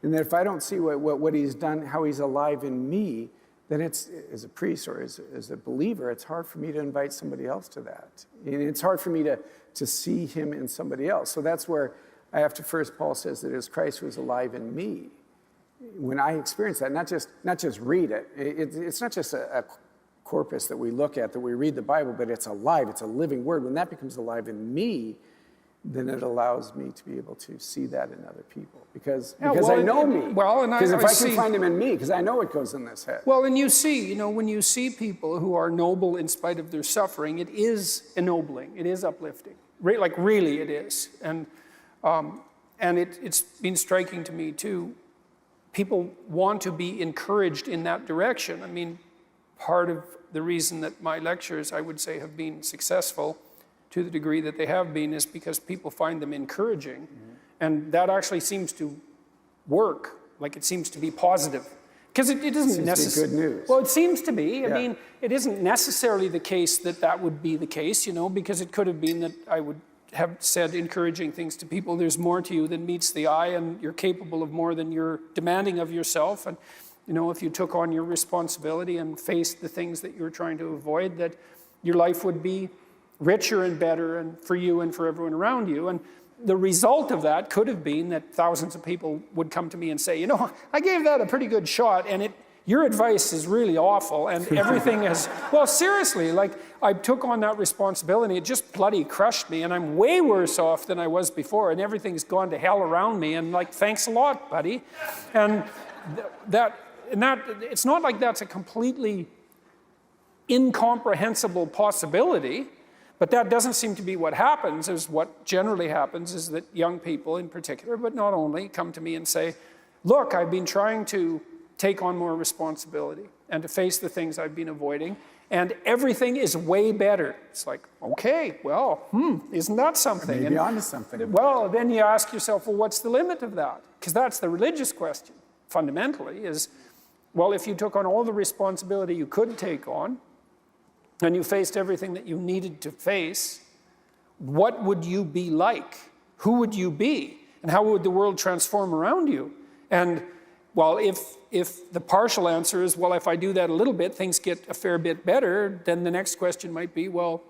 And that if I don't see what he's done, how he's alive in me, then it's, as a priest or as a believer, it's hard for me to invite somebody else to that. And it's hard for me to see him in somebody else. So that's where I have to first, Paul says that it is Christ who is alive in me. When I experience that, not just read it. It's not just a corpus that we look at, that we read the Bible, but it's alive. It's a living word. When that becomes alive in me, then it allows me to be able to see that in other people. Because I know me. Because if I can find him in me, because I know what goes in this head. Well, and you see, when you see people who are noble in spite of their suffering, it is ennobling. It is uplifting. Really it is. And it's been striking to me, too. People want to be encouraged in that direction. part of the reason that my lectures, I would say, have been successful to the degree that they have been is because people find them encouraging. And that actually seems to work, like it seems to be positive. Because it isn't necessarily good news. Well, it seems to be. I Yeah. mean, it isn't necessarily the case that that would be the case, you know, because it could have been that I would have said encouraging things to people. There's more to you than meets the eye, and you're capable of more than you're demanding of yourself. And, you know, if you took on your responsibility and faced the things that you were trying to avoid, that your life would be richer and better and for you and for everyone around you. And the result of that could have been that thousands of people would come to me and say, you know, I gave that a pretty good shot, and your advice is really awful, and everything is, well, seriously, like, I took on that responsibility, it just bloody crushed me, and I'm way worse off than I was before, and everything's gone to hell around me, and like, thanks a lot, buddy. And that it's not like that's a completely incomprehensible possibility. But that doesn't seem to be what happens. Is what generally happens is that young people in particular, but not only, come to me and say, look, I've been trying to take on more responsibility and to face the things I've been avoiding, and everything is way better. It's like, okay, well, isn't that something? Maybe onto something. Well, then you ask yourself, well, what's the limit of that? Because that's the religious question, fundamentally, is, well, if you took on all the responsibility you could take on, and you faced everything that you needed to face, what would you be like? Who would you be? And how would the world transform around you? And, well, if the partial answer is, well, if I do that a little bit, things get a fair bit better, then the next question might be, well,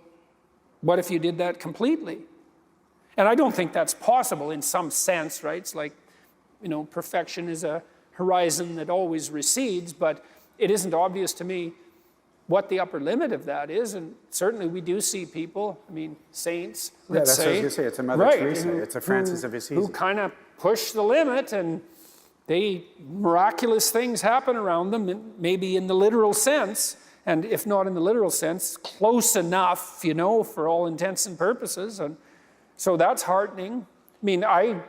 what if you did that completely? And I don't think that's possible in some sense, right? It's like, you know, perfection is a horizon that always recedes, but it isn't obvious to me what the upper limit of that is, and certainly we do see people, I mean, saints, let's say. What I was going to say. It's a Mother Teresa, it's a Francis of Assisi. Who kind of push the limit, and miraculous things happen around them, and maybe in the literal sense, and if not in the literal sense, close enough, you know, for all intents and purposes, and so that's heartening. I mean, I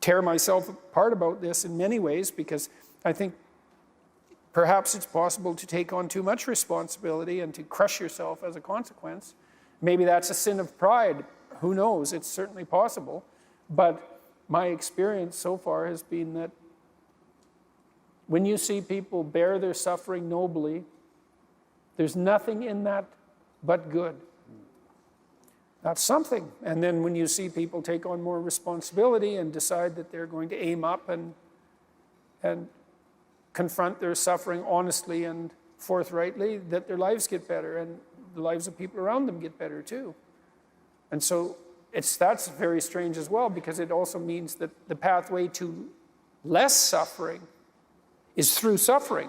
tear myself apart about this in many ways, because I think perhaps it's possible to take on too much responsibility and to crush yourself as a consequence. Maybe that's a sin of pride. Who knows? It's certainly possible. But my experience so far has been that when you see people bear their suffering nobly, there's nothing in that but good. That's something. And then when you see people take on more responsibility and decide that they're going to aim up and confront their suffering honestly and forthrightly, that their lives get better and the lives of people around them get better too. And so that's very strange as well, because it also means that the pathway to less suffering is through suffering,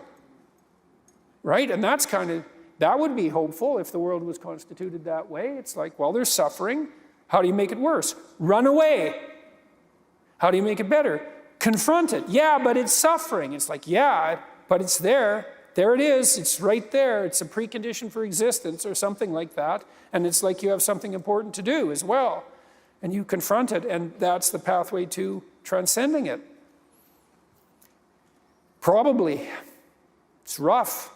right? And that would be hopeful if the world was constituted that way. It's like, well, there's suffering. How do you make it worse? Run away. How do you make it better? Confront it. Yeah, but it's suffering. It's like, yeah, but it's there. There it is. It's right there. It's a precondition for existence or something like that. And it's like you have something important to do as well. And you confront it, and that's the pathway to transcending it. Probably. It's rough.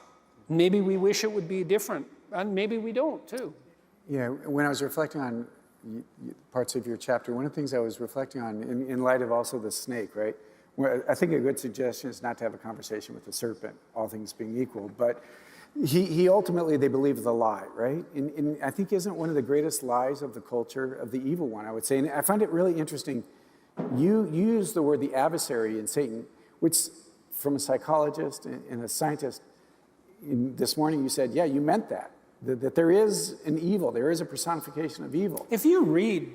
Maybe we wish it would be different, and maybe we don't too. Yeah, when I was reflecting on parts of your chapter, one of the things I was reflecting on in light of also the snake, right? Well, I think a good suggestion is not to have a conversation with the serpent, all things being equal, but he ultimately, they believe the lie, right? And I think isn't one of the greatest lies of the culture of the evil one, I would say. And I find it really interesting. You use the word the adversary in Satan, which from a psychologist and a scientist, this morning you said, yeah, you meant that there is an evil, there is a personification of evil. If you read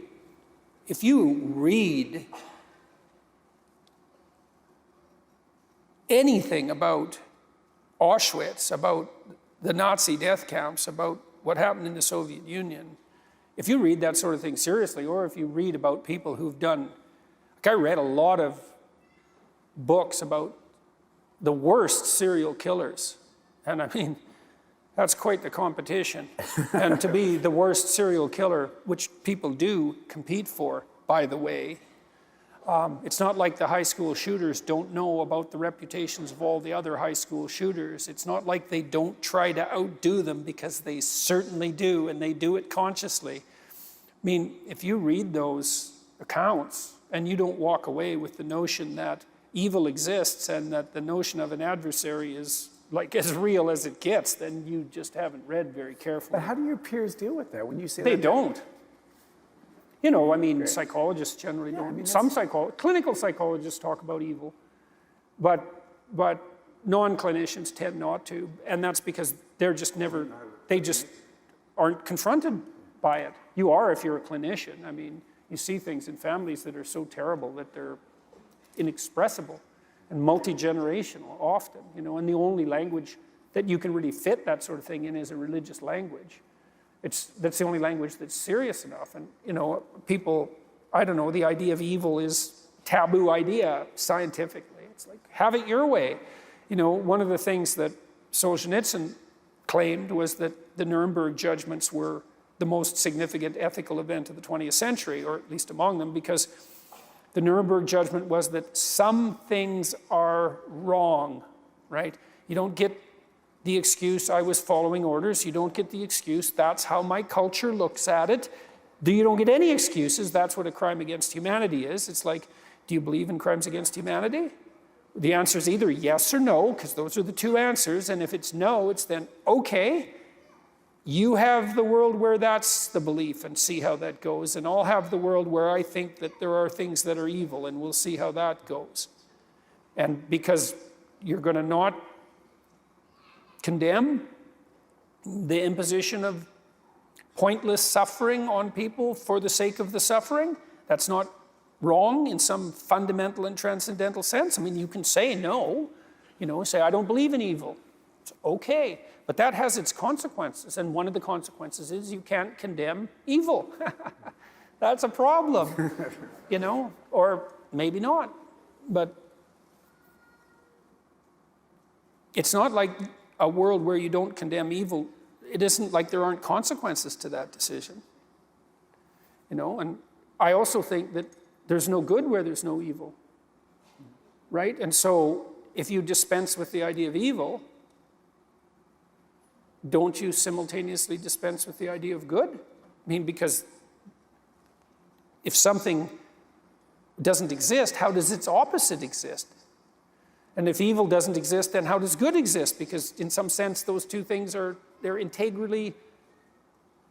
anything about Auschwitz, about the Nazi death camps, about what happened in the Soviet Union, if you read that sort of thing seriously, or if you read about people who've done, like I read a lot of books about the worst serial killers, and I mean, that's quite the competition. And to be the worst serial killer, which people do compete for, by the way, It's not like the high school shooters don't know about the reputations of all the other high school shooters. It's not like they don't try to outdo them, because they certainly do, and they do it consciously. I mean, if you read those accounts and you don't walk away with the notion that evil exists and that the notion of an adversary is like as real as it gets, then you just haven't read very carefully. But how do your peers deal with that when you say They that? don't. You know, I mean, psychologists generally don't. I mean, Some clinical psychologists talk about evil, but non-clinicians tend not to, and that's because they just aren't confronted by it. You are if you're a clinician. I mean, you see things in families that are so terrible that they're inexpressible and multi-generational often, you know, and the only language that you can really fit that sort of thing in is a religious language. That's the only language that's serious enough. And, you know, people, I don't know, the idea of evil is taboo idea scientifically. It's like, have it your way. You know, one of the things that Solzhenitsyn claimed was that the Nuremberg judgments were the most significant ethical event of the 20th century, or at least among them, because the Nuremberg judgment was that some things are wrong, right? You don't get the excuse, I was following orders. You don't get the excuse, that's how my culture looks at it. You don't get any excuses, that's what a crime against humanity is. It's like, do you believe in crimes against humanity? The answer is either yes or no, because those are the two answers. And if it's no, it's then, okay, you have the world where that's the belief and see how that goes. And I'll have the world where I think that there are things that are evil, and we'll see how that goes. And because you're going to not condemn the imposition of pointless suffering on people for the sake of the suffering, that's not wrong in some fundamental and transcendental sense. I mean, you can say no, you know, say, I don't believe in evil. It's okay, but that has its consequences, and one of the consequences is you can't condemn evil. That's a problem, you know, or maybe not, but it's not like a world where you don't condemn evil. It isn't like there aren't consequences to that decision, you know. And I also think that there's no good where there's no evil, right? And so if you dispense with the idea of evil, don't you simultaneously dispense with the idea of good? I mean, because if something doesn't exist, how does its opposite exist? And if evil doesn't exist, then how does good exist? Because in some sense, those two things they're integrally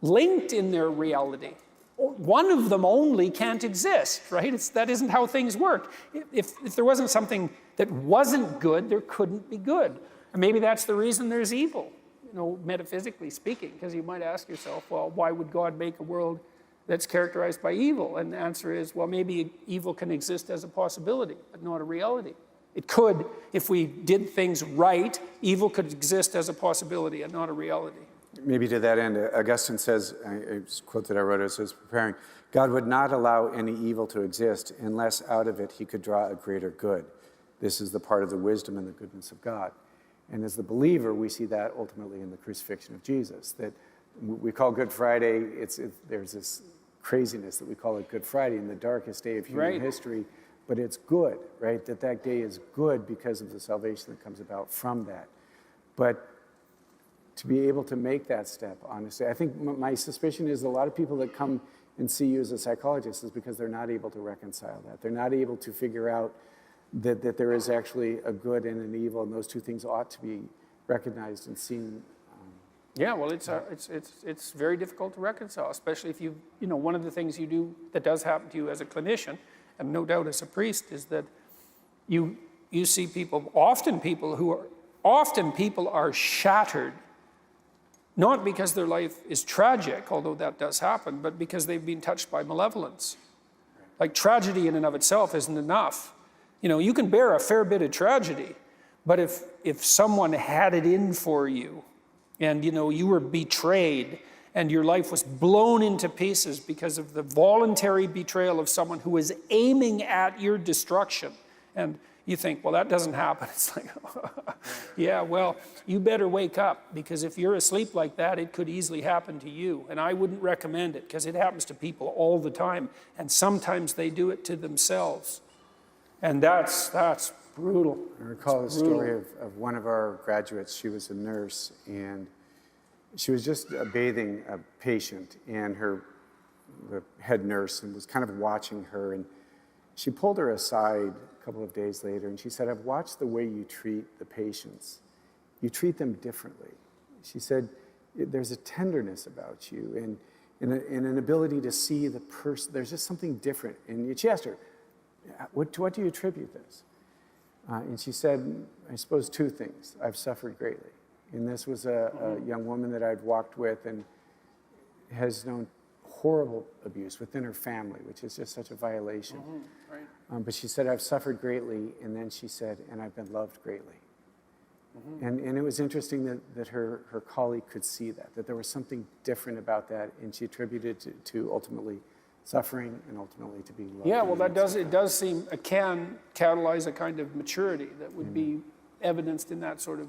linked in their reality. One of them only can't exist, right? That isn't how things work. If there wasn't something that wasn't good, there couldn't be good. And maybe that's the reason there's evil, you know, metaphysically speaking, because you might ask yourself, well, why would God make a world that's characterized by evil? And the answer is, well, maybe evil can exist as a possibility, but not a reality. It could, if we did things right, evil could exist as a possibility and not a reality. Maybe to that end, Augustine says, a quote that I wrote as I was preparing, God would not allow any evil to exist unless out of it he could draw a greater good. This is the part of the wisdom and the goodness of God. And as the believer, we see that ultimately in the crucifixion of Jesus, that we call Good Friday, there's this craziness that we call it Good Friday, in the darkest day of human history. But it's good, right? That day is good because of the salvation that comes about from that. But to be able to make that step, honestly, I think my suspicion is a lot of people that come and see you as a psychologist is because they're not able to reconcile that. They're not able to figure out that there is actually a good and an evil, and those two things ought to be recognized and seen. Yeah, well, it's very difficult to reconcile, especially if you know, one of the things you do that does happen to you as a clinician, and no doubt as a priest, is that you see people are shattered, not because their life is tragic, although that does happen, but because they've been touched by malevolence. Like, tragedy in and of itself isn't enough. You know, you can bear a fair bit of tragedy, but if someone had it in for you, and, you know, you were betrayed, and your life was blown into pieces because of the voluntary betrayal of someone who was aiming at your destruction. And, You think, well, that doesn't happen. It's like, yeah, well, you better wake up, because if you're asleep like that, it could easily happen to you. And I wouldn't recommend it, because it happens to people all the time. And sometimes they do it to themselves. And that's brutal. I recall the story of one of our graduates. She was a nurse, and she was just bathing a patient, and the head nurse and was kind of watching her. And she pulled her aside a couple of days later, and she said, I've watched the way you treat the patients. You treat them differently. She said, there's a tenderness about you and an ability to see the person. There's just something different. And she asked her, what do you attribute this? And she said, I suppose two things. I've suffered greatly. And this was a young woman that I'd walked with and has known horrible abuse within her family, which is just such a violation. Right. But she said, I've suffered greatly, and then she said, and I've been loved greatly. And it was interesting that her colleague could see that there was something different about that, and she attributed to ultimately suffering and ultimately to being loved. Yeah, well, it does seem, it can catalyze a kind of maturity that would be evidenced in that sort of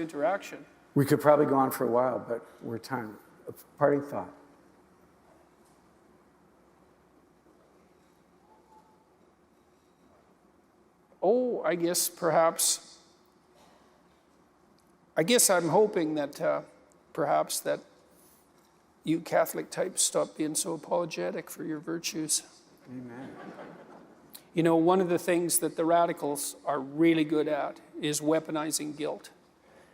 interaction. We could probably go on for a while, but we're time. A parting thought. Oh, I guess I'm hoping that perhaps that you Catholic types stop being so apologetic for your virtues. Amen. You know, one of the things that the radicals are really good at is weaponizing guilt.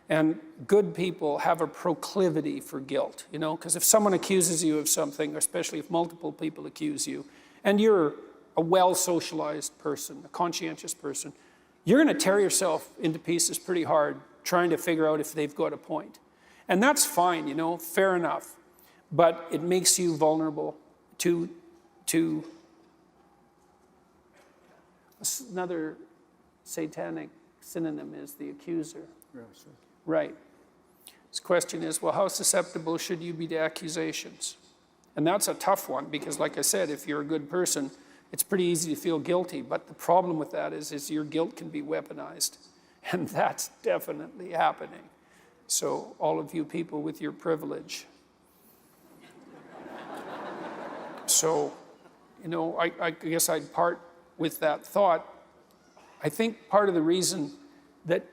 And good people have a proclivity for guilt, you know, because if someone accuses you of something, especially if multiple people accuse you, and you're a well-socialized person, a conscientious person, you're going to tear yourself into pieces pretty hard trying to figure out if they've got a point. And that's fine, you know, fair enough. But it makes you vulnerable to another satanic synonym is the accuser. Yeah, sure. Right. This question is, well, how susceptible should you be to accusations? And that's a tough one, because like I said, if you're a good person, it's pretty easy to feel guilty. But the problem with that is your guilt can be weaponized. And that's definitely happening. So all of you people with your privilege. So, you know, I guess I'd part with that thought. I think part of the reason that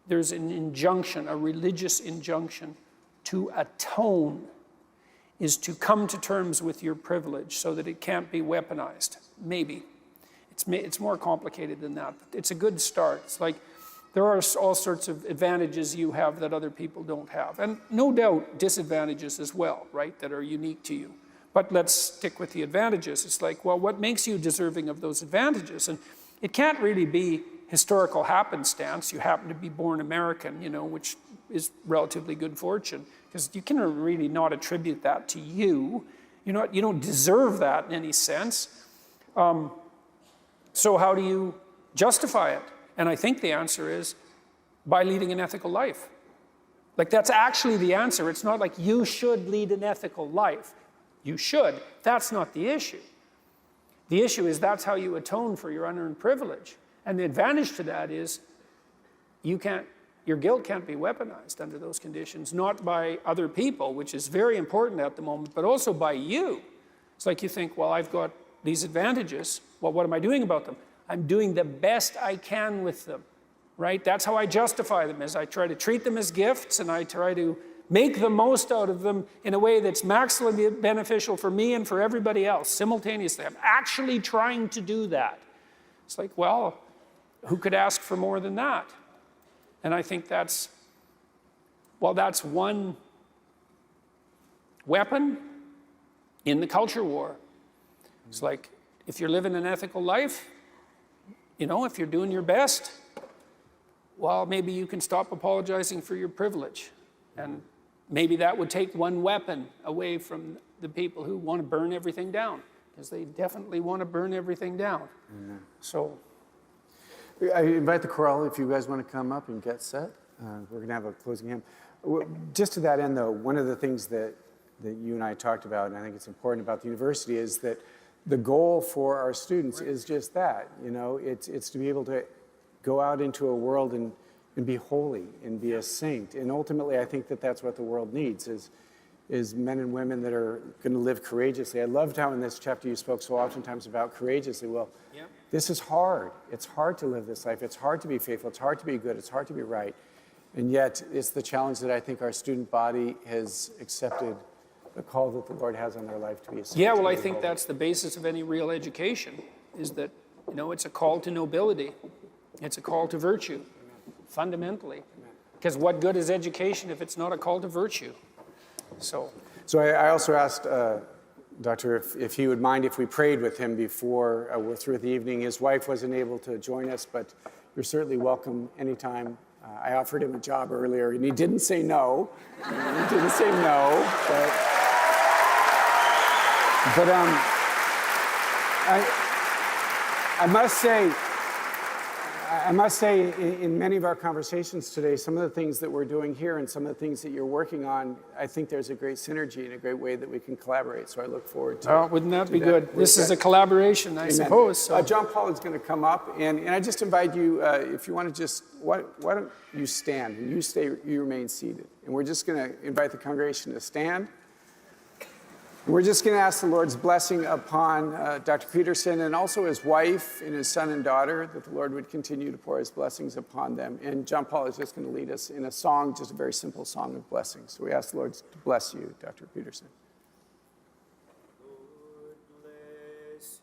there's an injunction, a religious injunction, to atone is to come to terms with your privilege so that it can't be weaponized. Maybe. It's more complicated than that, but it's a good start. It's like there are all sorts of advantages you have that other people don't have. And no doubt disadvantages as well, right, that are unique to you. But let's stick with the advantages. It's like, well, what makes you deserving of those advantages? And it can't really be historical happenstance. You happen to be born American, you know, which is relatively good fortune, because you can really not attribute that to you. You don't deserve that in any sense. So how do you justify it? And I think the answer is by leading an ethical life. Like, that's actually the answer. It's not like you should lead an ethical life. You should. That's not the issue. The issue is that's how you atone for your unearned privilege. And the advantage to that is your guilt can't be weaponized under those conditions, not by other people, which is very important at the moment, but also by you. It's like you think, well, I've got these advantages. Well, what am I doing about them? I'm doing the best I can with them, right? That's how I justify them, is I try to treat them as gifts, and I try to make the most out of them in a way that's maximally beneficial for me and for everybody else simultaneously. I'm actually trying to do that. It's like, well, who could ask for more than that? And I think that's one weapon in the culture war. It's like, if you're living an ethical life, you know, if you're doing your best, well, maybe you can stop apologizing for your privilege. And maybe that would take one weapon away from the people who want to burn everything down, because they definitely want to burn everything down. Mm-hmm. So I invite the choral, if you guys want to come up and get set. We're going to have a closing hymn. Just to that end, though, one of the things that you and I talked about, and I think it's important about the university, is that the goal for our students is just that. You know, it's to be able to go out into a world and be holy and be a saint. And ultimately, I think that that's what the world needs is men and women that are going to live courageously. I loved how in this chapter you spoke so oftentimes about courageously. Well, this is hard. It's hard to live this life. It's hard to be faithful. It's hard to be good. It's hard to be right. And yet, it's the challenge that I think our student body has accepted, the call that the Lord has on their life to be a saint. Yeah, well, I think that's the basis of any real education, is that, you know, it's a call to nobility. It's a call to virtue, fundamentally. Because what good is education if it's not a call to virtue? So I also asked Doctor if he would mind if we prayed with him before we're through with the evening. His wife wasn't able to join us, but you're certainly welcome anytime. I offered him a job earlier, and he didn't say no. But I must say, in many of our conversations today, some of the things that we're doing here and some of the things that you're working on, I think there's a great synergy and a great way that we can collaborate. So I look forward to. Oh, wouldn't that be good? This is a collaboration, I suppose. So. John Paul is going to come up, and I just invite you, if you want to just, why don't you stand and you remain seated, and we're just going to invite the congregation to stand. We're just going to ask the Lord's blessing upon Dr. Peterson and also his wife and his son and daughter, that the Lord would continue to pour his blessings upon them. And John Paul is just going to lead us in a song, just a very simple song of blessing. So we ask the Lord to bless you, Dr. Peterson. Lord bless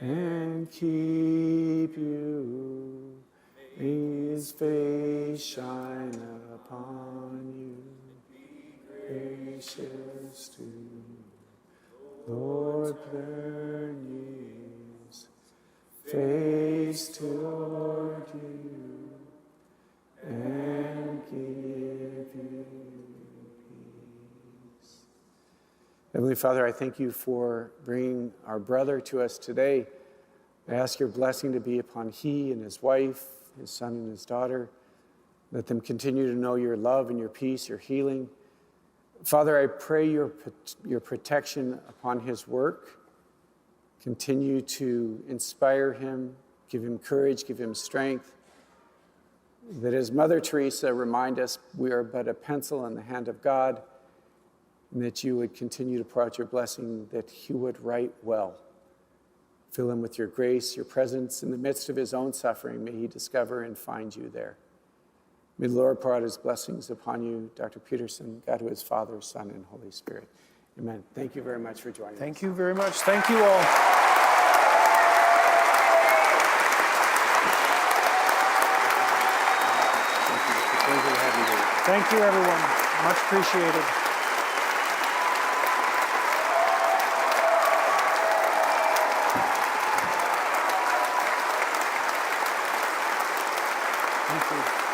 you And keep you, may his face shine upon you. Gracious to you, Lord, turn his face toward you and give you peace. Heavenly Father, I thank you for bringing our brother to us today. I ask your blessing to be upon he and his wife, his son and his daughter. Let them continue to know your love and your peace, your healing. Father, I pray your protection upon his work. Continue to inspire him, give him courage, give him strength. That as Mother Teresa remind us, we are but a pencil in the hand of God, and that you would continue to pour out your blessing, that he would write well. Fill him with your grace, your presence in the midst of his own suffering. May he discover and find you there. May the Lord pour out his blessings upon you, Dr. Peterson, God who is Father, Son, and Holy Spirit. Amen. Thank you very much for joining us. Thank you very much. Thank you all. Thank you, everyone. Much appreciated. Thank you.